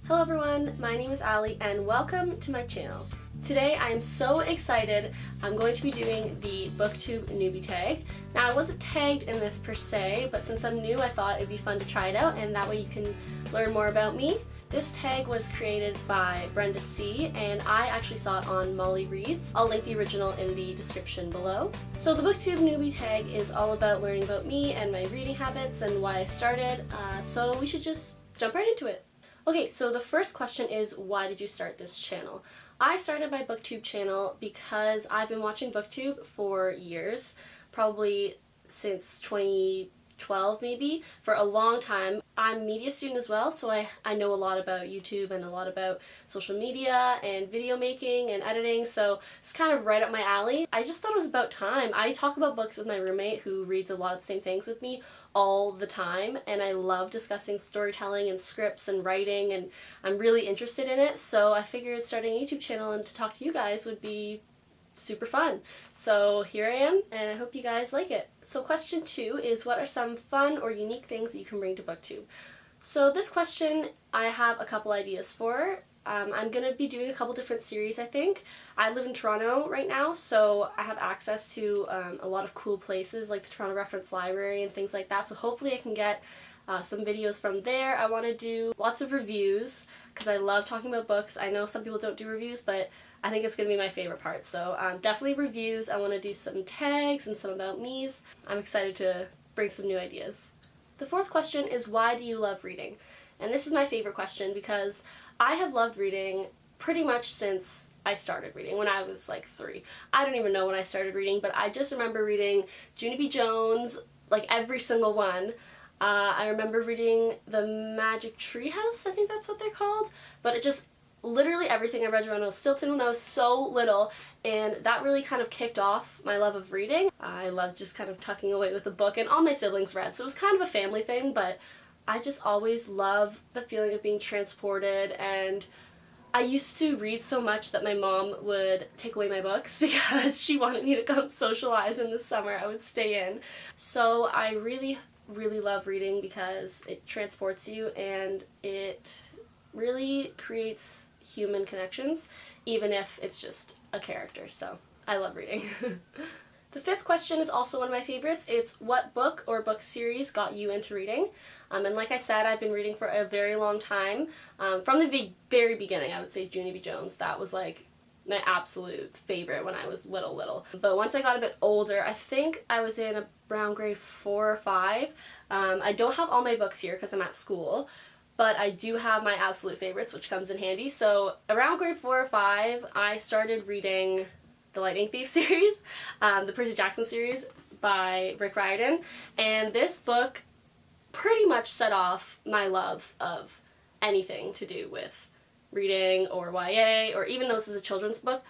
Hello everyone, my name is Ali and welcome to my channel. Today I am so excited. I'm going to be doing the Booktube Newbie Tag. Now I wasn't tagged in this per se, but since I'm new I thought it'd be fun to try it out and that way you can learn more about me. This tag was created by Brenda C and I actually saw it on Molly Reads. I'll link the original in the description below. So the Booktube Newbie Tag is all about learning about me and my reading habits and why I started, so we should just jump right into it. Okay, so the first question is, why did you start this channel? I started my Booktube channel because I've been watching Booktube for years, probably since 2012 maybe, for a long time. I'm a media student as well, so I know a lot about YouTube and a lot about social media and video making and editing, so it's kind of right up my alley. I just thought it was about time. I talk about books with my roommate who reads a lot of the same things with me all the time, and I love discussing storytelling and scripts and writing, and I'm really interested in it, so I figured starting a YouTube channel and to talk to you guys would be super fun. So here I am, and I hope you guys like it. So question 2 is, what are some fun or unique things that you can bring to Booktube? So this question I have a couple ideas for. I'm going to be doing a couple different series, I think. I live in Toronto right now, so I have access to a lot of cool places like the Toronto Reference Library and things like that, so hopefully I can get some videos from there. I want to do lots of reviews because I love talking about books. I know some people don't do reviews, but I think it's going to be my favorite part. So definitely reviews. I want to do some tags and some about me's. I'm excited to bring some new ideas. The fourth question is, why do you love reading? And this is my favorite question because I have loved reading pretty much since I started reading, when I was like 3. I don't even know when I started reading, but I just remember reading Junie B. Jones, like every single one. I remember reading The Magic Tree House, I think that's what they're called, but it just literally everything I read when I was Stilton when I was so little, and that really kind of kicked off my love of reading. I loved just kind of tucking away with a book, and all my siblings read, so it was kind of a family thing, but I just always love the feeling of being transported, and I used to read so much that my mom would take away my books because she wanted me to come socialize in the summer. I would stay in. So I really love reading because it transports you and it really creates human connections, even if it's just a character, so I love reading. The fifth question is also one of my favorites. It's, what book or book series got you into reading? And like I said, I've been reading for a very long time. From the very beginning, I would say Junie B. Jones. That was like my absolute favorite when I was little. But once I got a bit older, I think I was in around grade 4 or 5. I don't have all my books here because I'm at school, but I do have my absolute favorites, which comes in handy. So around grade 4 or 5, I started reading the Lightning Thief series, the Percy Jackson series by Rick Riordan, and this book pretty much set off my love of anything to do with reading or YA, or even though this is a children's book,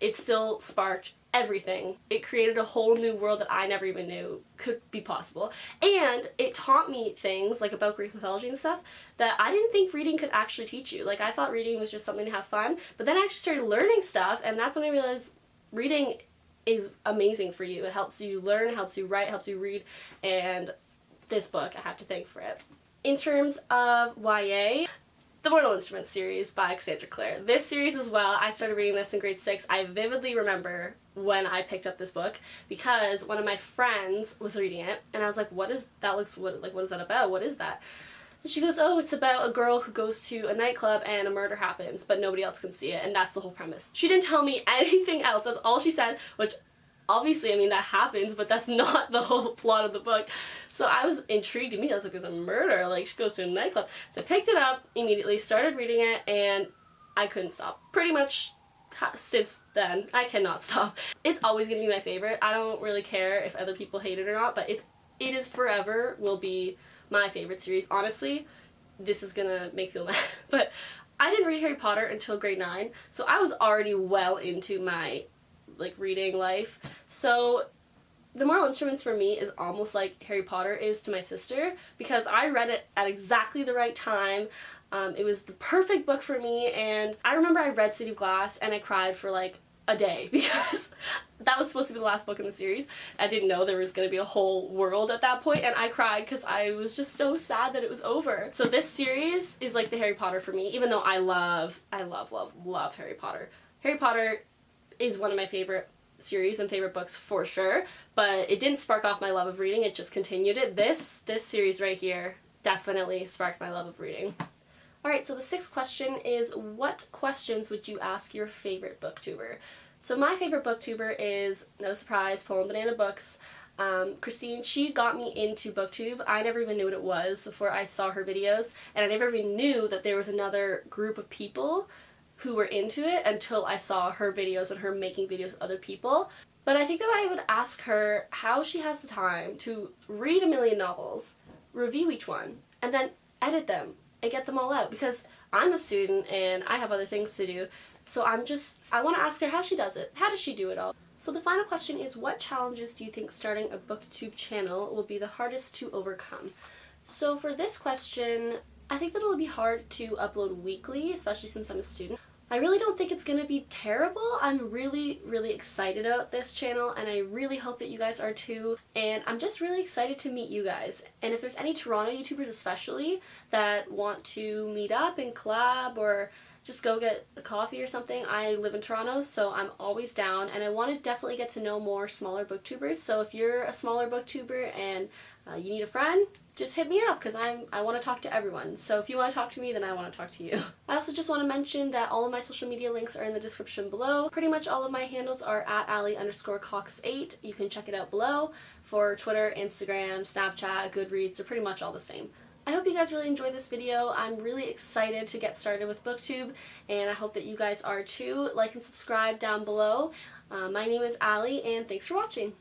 it still sparked everything. It created a whole new world that I never even knew could be possible, and it taught me things like about Greek mythology and stuff that I didn't think reading could actually teach you. Like, I thought reading was just something to have fun, but then I actually started learning stuff, and that's when I realized reading is amazing for you. It helps you learn, helps you write, helps you read, and this book I have to thank for it. In terms of YA, the Mortal Instruments series by Cassandra Clare. This series as well, I started reading this in grade 6. I vividly remember when I picked up this book because one of my friends was reading it, and I was like, what is that? What is that about? What is that? And she goes, oh, it's about a girl who goes to a nightclub and a murder happens, but nobody else can see it, and that's the whole premise. She didn't tell me anything else. That's all she said, which obviously, I mean, that happens, but that's not the whole plot of the book. So I was intrigued immediately. I was like, there's a murder, like she goes to a nightclub. So I picked it up immediately, started reading it, and I couldn't stop. Pretty much since then, I cannot stop. It's always gonna be my favorite. I don't really care if other people hate it or not, but it is forever will be my favorite series. Honestly, this is gonna make me feel mad, but I didn't read Harry Potter until grade 9, so I was already well into my like reading life. So The Mortal Instruments for me is almost like Harry Potter is to my sister because I read it at exactly the right time. It was the perfect book for me, and I remember I read City of Glass and I cried for like a day because that was supposed to be the last book in the series. I didn't know there was going to be a whole world at that point, and I cried because I was just so sad that it was over. So this series is like the Harry Potter for me, even though I love Harry Potter. Harry Potter is one of my favorite series and favorite books for sure, but it didn't spark off my love of reading, it just continued it. This series right here definitely sparked my love of reading. Alright, so the 6th question is, what questions would you ask your favorite booktuber? So my favorite booktuber is, no surprise, Poem Banana Books. Christine, she got me into booktube. I never even knew what it was before I saw her videos, and I never even knew that there was another group of people who were into it until I saw her videos and her making videos with other people. But I think that I would ask her how she has the time to read a million novels, review each one, and then edit them and get them all out, because I'm a student and I have other things to do. So I want to ask her how she does it. How does she do it all? So the final question is, what challenges do you think starting a booktube channel will be the hardest to overcome? So for this question, I think that it'll be hard to upload weekly, especially since I'm a student. I really don't think it's gonna be terrible. I'm really excited about this channel, and I really hope that you guys are too, and I'm just really excited to meet you guys. And if there's any Toronto YouTubers especially that want to meet up and collab or just go get a coffee or something, I live in Toronto, so I'm always down, and I want to definitely get to know more smaller booktubers. So if you're a smaller booktuber and you need a friend, just hit me up, because I want to talk to everyone. So if you want to talk to me, then I want to talk to you. I also just want to mention that all of my social media links are in the description below. Pretty much all of my handles are at @Ali_Cox8. You can check it out below for Twitter, Instagram, Snapchat, Goodreads. They're pretty much all the same. I hope you guys really enjoyed this video. I'm really excited to get started with booktube, and I hope that you guys are too. Like and subscribe down below. My name is Ali, and thanks for watching.